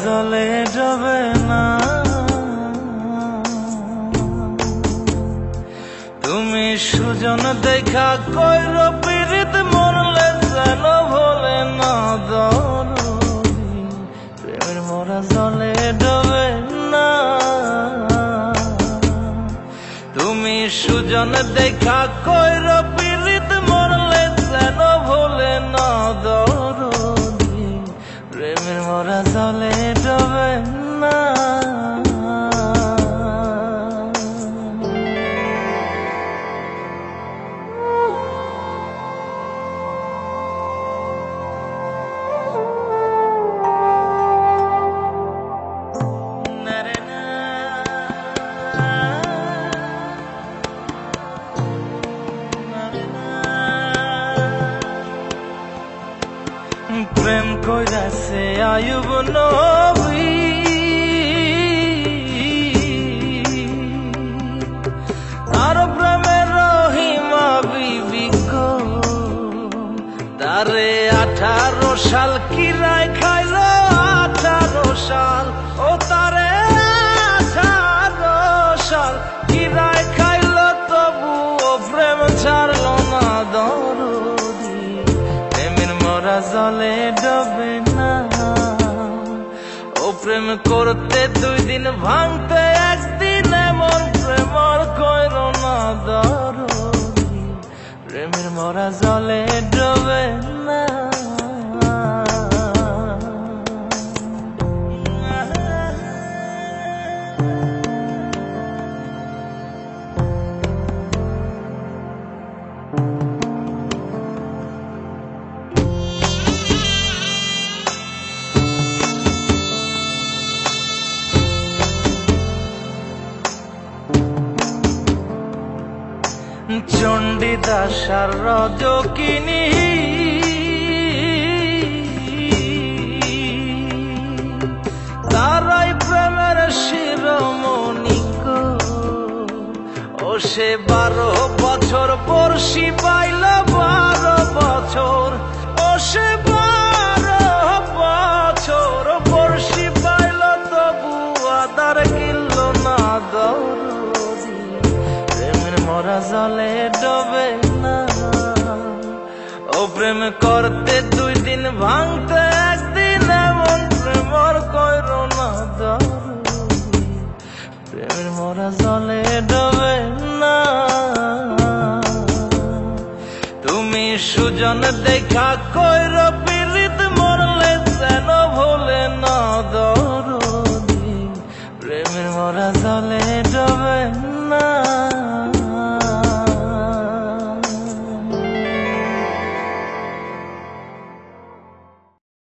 জলে ডবে না। তুমি সুজন দেখা কইর পীড়িত মরলে যেন ভোলে না দরদি, প্রেমের মরা জলে ডবে না। তুমি সুজন দেখা কইর পীড়িত মরলে যেন ভোলে না দরদি, প্রেমের মরা জলে ডবে না। প্রেম কইরাছে আয়ুব নবী, আর প্রেমের রহিমা বিবি গো, তারে 18 সাল কিরায় খাইল 18 সাল, ও তারে 18 সাল কিরায় খাইল, তবু ও প্রেম ছাড়ল না দরদি, প্রেমের মরা জলে ডবে না। ও প্রেম করতে 2 দিন ভাঙতে 1 দিন, এমন প্রেম আর কইর না দরদি, প্রেমের মরা জলে ডবে না। চণ্ডীদাস আর রজকিনী, তারাই প্রেমের শিরোমণি গো, ও সে 12 বছর বর্ষি পাইল 12 বছর, ও সে 12 বছর বর্ষি পাইল, তবু আদার কিনল না দরদি, প্রেমের মরা জলে ডবে না। ও প্রেম করতে 2 দিন ভাঙতে 1 দিন, এমন প্রেম আর কইর না দরদি, প্রেমের মরা জলে ডবে না। তুমি সুজন দেখা কইর